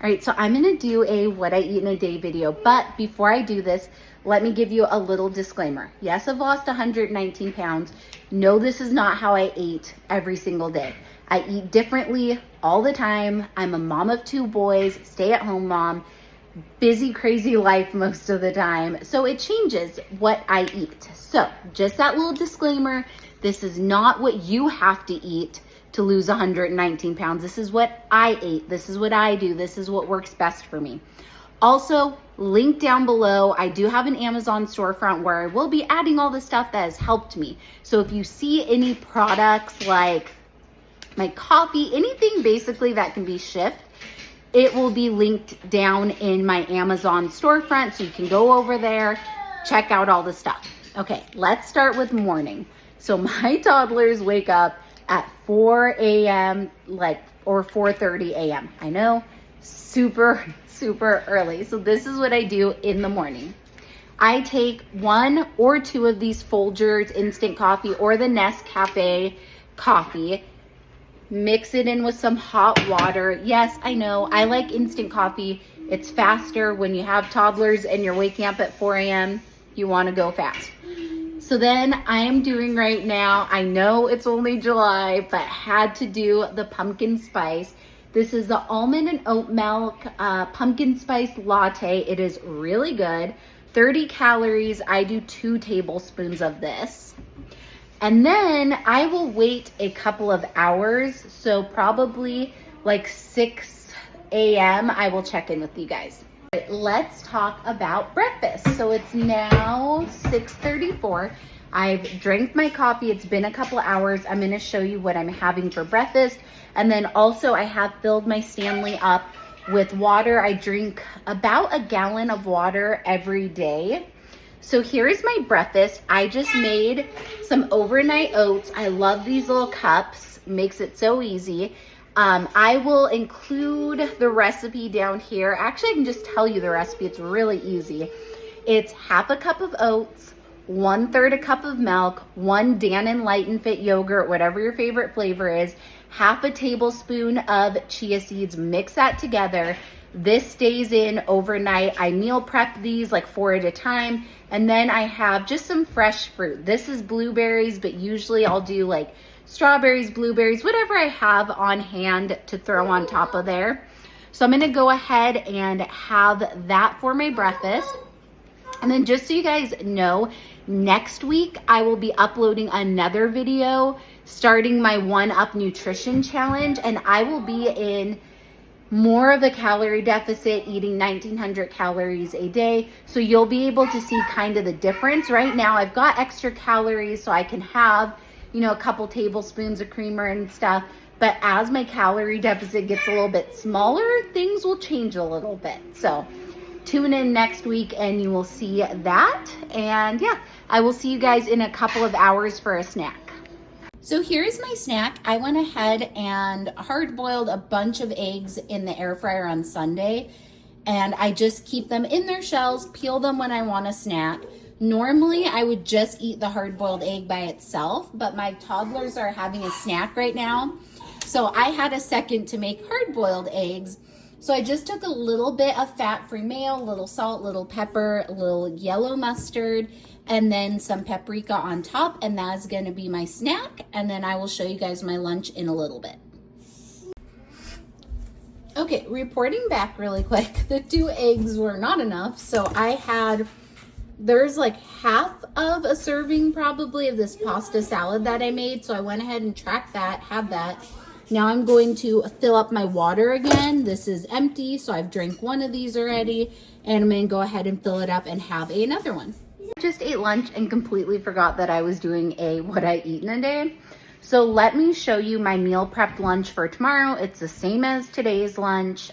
All right, so I'm gonna do a what I eat in a day video, but before I do this, let me give you a little disclaimer. Yes, I've lost 119 pounds. No, this is not how I ate every single day. I eat differently all the time. I'm a mom of 2 boys, stay-at-home mom, busy, crazy life most of the time. So it changes what I eat. So just that little disclaimer, this is not what you have to eat to lose 119 pounds. This is what I ate. This is what I do. This is what works best for me. Also, link down below, I do have an Amazon storefront where I will be adding all the stuff that has helped me. So if you see any products like my coffee, anything basically that can be shipped, it will be linked down in my Amazon storefront. So you can go over there, check out all the stuff. Okay, let's start with morning. So my toddlers wake up at 4 a.m. or 4:30 a.m. I know, super early. So this is what I do in the morning. I take 1 or 2 of these Folgers instant coffee or the Nescafe coffee, mix it in with some hot water. Yes, I know, I like instant coffee. It's faster when you have toddlers and you're waking up at 4 a.m. You want to go fast. So then I am doing right now, I know it's only July, but had to do the pumpkin spice. This is the almond and oat milk pumpkin spice latte. It is really good. 30 calories. I do 2 tablespoons of this. And then I will wait a couple of hours. So probably like 6 a.m. I will check in with you guys. Let's talk about breakfast. So it's now 6:34. I've drank my coffee. It's been a couple hours. I'm going to show you what I'm having for breakfast. And then also I have filled my Stanley up with water. I drink about a gallon of water every day. So here is my breakfast. I just made some overnight oats. I love these little cups. Makes it so easy. I will include the recipe down here. Actually, I can just tell you the recipe. It's really easy. It's half a cup of oats, 1/3 a cup of milk, 1 Dannon Light and Fit yogurt, whatever your favorite flavor is, half a tablespoon of chia seeds. Mix that together. This stays in overnight. I meal prep these like 4 at a time. And then I have just some fresh fruit. This is blueberries, but usually I'll do like strawberries, blueberries, whatever I have on hand to throw on top of there. So I'm gonna go ahead and have that for my breakfast. And then just so you guys know, next week I will be uploading another video starting my 1-Up Nutrition Challenge, and I will be in more of a calorie deficit, eating 1900 calories a day. So you'll be able to see kind of the difference. Right now I've got extra calories so I can have, you know, a couple tablespoons of creamer and stuff. But as my calorie deficit gets a little bit smaller, things will change a little bit. So tune in next week and you will see that. And yeah, I will see you guys in a couple of hours for a snack. So here's my snack. I went ahead and hard boiled a bunch of eggs in the air fryer on Sunday. And I just keep them in their shells, peel them when I want a snack. Normally, I would just eat the hard-boiled egg by itself, but my toddlers are having a snack right now. So I had a second to make hard-boiled eggs. So I just took a little bit of fat-free mayo, a little salt, little pepper, a little yellow mustard, and then some paprika on top, and that's gonna be my snack. And then I will show you guys my lunch in a little bit. Okay, reporting back really quick. The 2 eggs were not enough, so there's like half of a serving probably of this pasta salad that I made. So I went ahead and tracked that, had that. Now I'm going to fill up my water again. This is empty, so I've drank 1 of these already. And I'm gonna go ahead and fill it up and have another one. I just ate lunch and completely forgot that I was doing a what I eat in a day. So let me show you my meal prep lunch for tomorrow. It's the same as today's lunch.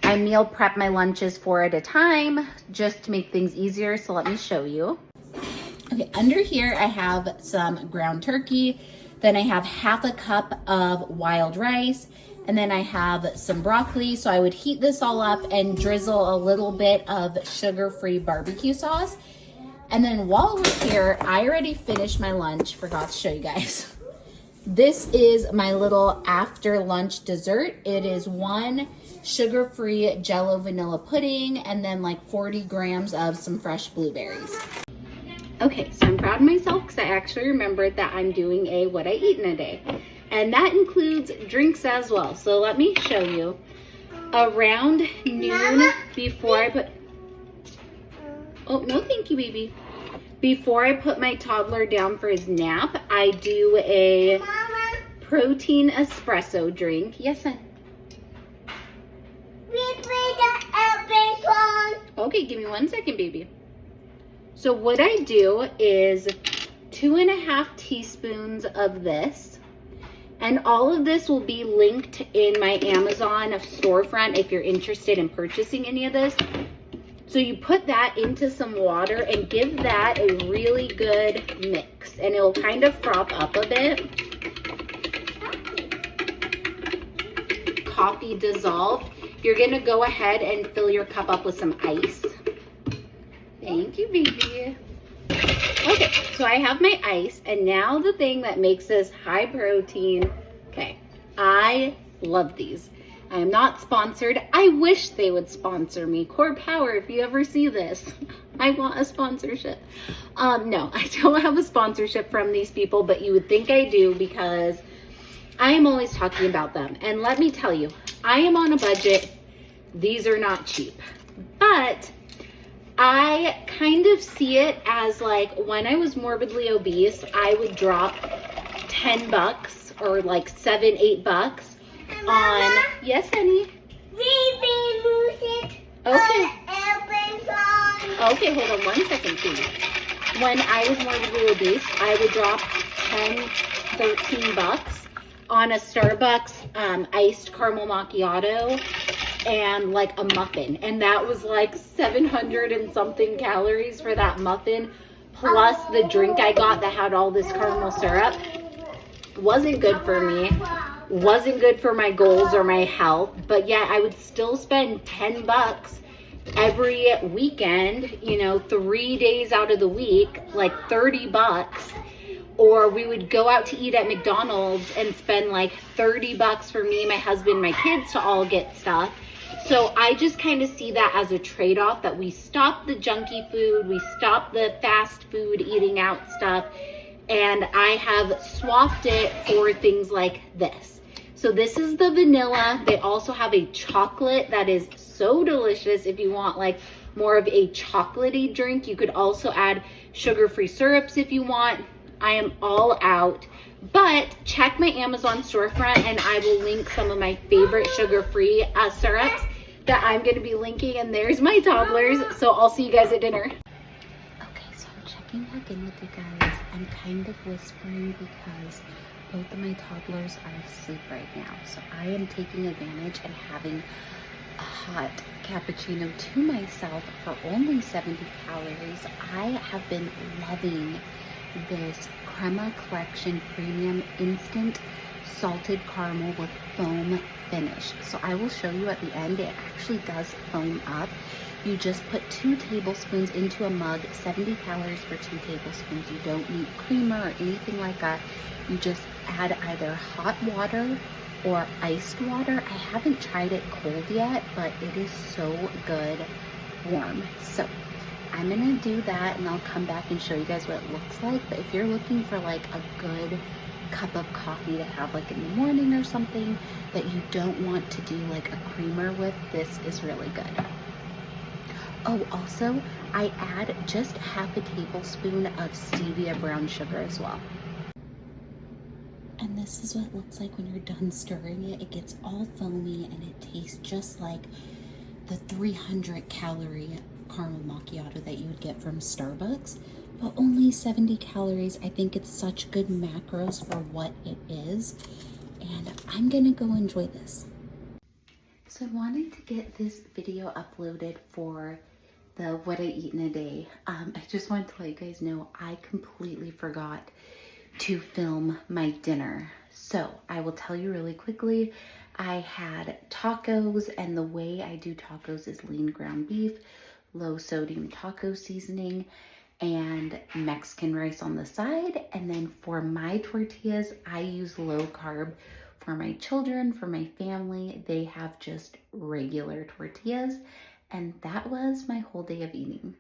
I meal prep my lunches 4 at a time just to make things easier. So let me show you. Okay, under here I have some ground turkey. Then I have half a cup of wild rice. And then I have some broccoli. So I would heat this all up and drizzle a little bit of sugar-free barbecue sauce. And then while we're here, I already finished my lunch. Forgot to show you guys. This is my little after lunch dessert. It is 1 sugar-free Jello vanilla pudding and then like 40 grams of some fresh blueberries. Okay, so I'm proud of myself because I actually remembered that I'm doing a what I eat in a day. And that includes drinks as well. So let me show you. Around noon, before I put... Oh, no thank you, baby. Before I put my toddler down for his nap, I do a protein espresso drink. Yes, son? Okay, give me 1 second, baby. So what I do is 2.5 teaspoons of this. And all of this will be linked in my Amazon storefront if you're interested in purchasing any of this. So you put that into some water and give that a really good mix. And it'll kind of froth up a bit. Coffee dissolved. You're gonna go ahead and fill your cup up with some ice. Thank you, baby. Okay, so I have my ice, and now the thing that makes this high protein. Okay, I love these. I am not sponsored. I wish they would sponsor me. Core Power, if you ever see this, I want a sponsorship. No, I don't have a sponsorship from these people, but you would think I do because I am always talking about them. And let me tell you, I am on a budget. These are not cheap, but I kind of see it as like when I was morbidly obese, I would drop 10 bucks or like $7, $8 on, yes, honey. Okay. Okay, hold on 1 second, please. When I was morbidly obese, I would drop 10, 13 bucks on a Starbucks iced caramel macchiato and like a muffin, and that was like 700 and something calories for that muffin, plus the drink I got that had all this caramel syrup. Wasn't good for me, wasn't good for my goals or my health, but yeah, I would still spend 10 bucks every weekend, you know, 3 days out of the week, like 30 bucks. Or we would go out to eat at McDonald's and spend like 30 bucks for me, my husband, my kids to all get stuff. So I just kind of see that as a trade-off, that we stop the junky food, we stop the fast food eating out stuff, and I have swapped it for things like this. So this is the vanilla. They also have a chocolate that is so delicious if you want like more of a chocolatey drink. You could also add sugar-free syrups if you want. I am all out, but check my Amazon storefront and I will link some of my favorite sugar-free syrups that I'm going to be linking, and there's my toddlers, so I'll see you guys at dinner. Okay, so I'm checking back in with you guys. I'm kind of whispering because both of my toddlers are asleep right now, so I am taking advantage and having a hot cappuccino to myself for only 70 calories. I have been loving this Crema Collection Premium Instant Salted Caramel with Foam Finish. So I will show you at the end, it actually does foam up. You just put 2 tablespoons into a mug, 70 calories for 2 tablespoons. You don't need creamer or anything like that. You just add either hot water or iced water. I haven't tried it cold yet, but it is so good warm. So I'm gonna do that and I'll come back and show you guys what it looks like. But if you're looking for like a good cup of coffee to have like in the morning or something that you don't want to do like a creamer with, this is really good. Oh, also I add just half a tablespoon of stevia brown sugar as well. And this is what it looks like when you're done stirring it. It gets all foamy and it tastes just like the 300 calorie caramel macchiato that you would get from Starbucks, but only 70 calories. I think it's such good macros for what it is, and I'm gonna go enjoy this. So I wanted to get this video uploaded for the what I eat in a day. I just wanted to let you guys know I completely forgot to film my dinner. So I will tell you really quickly. I had tacos, and the way I do tacos is lean ground beef, low sodium taco seasoning, and Mexican rice on the side. And then for my tortillas, I use low carb. For my children, for my family, they have just regular tortillas. And that was my whole day of eating.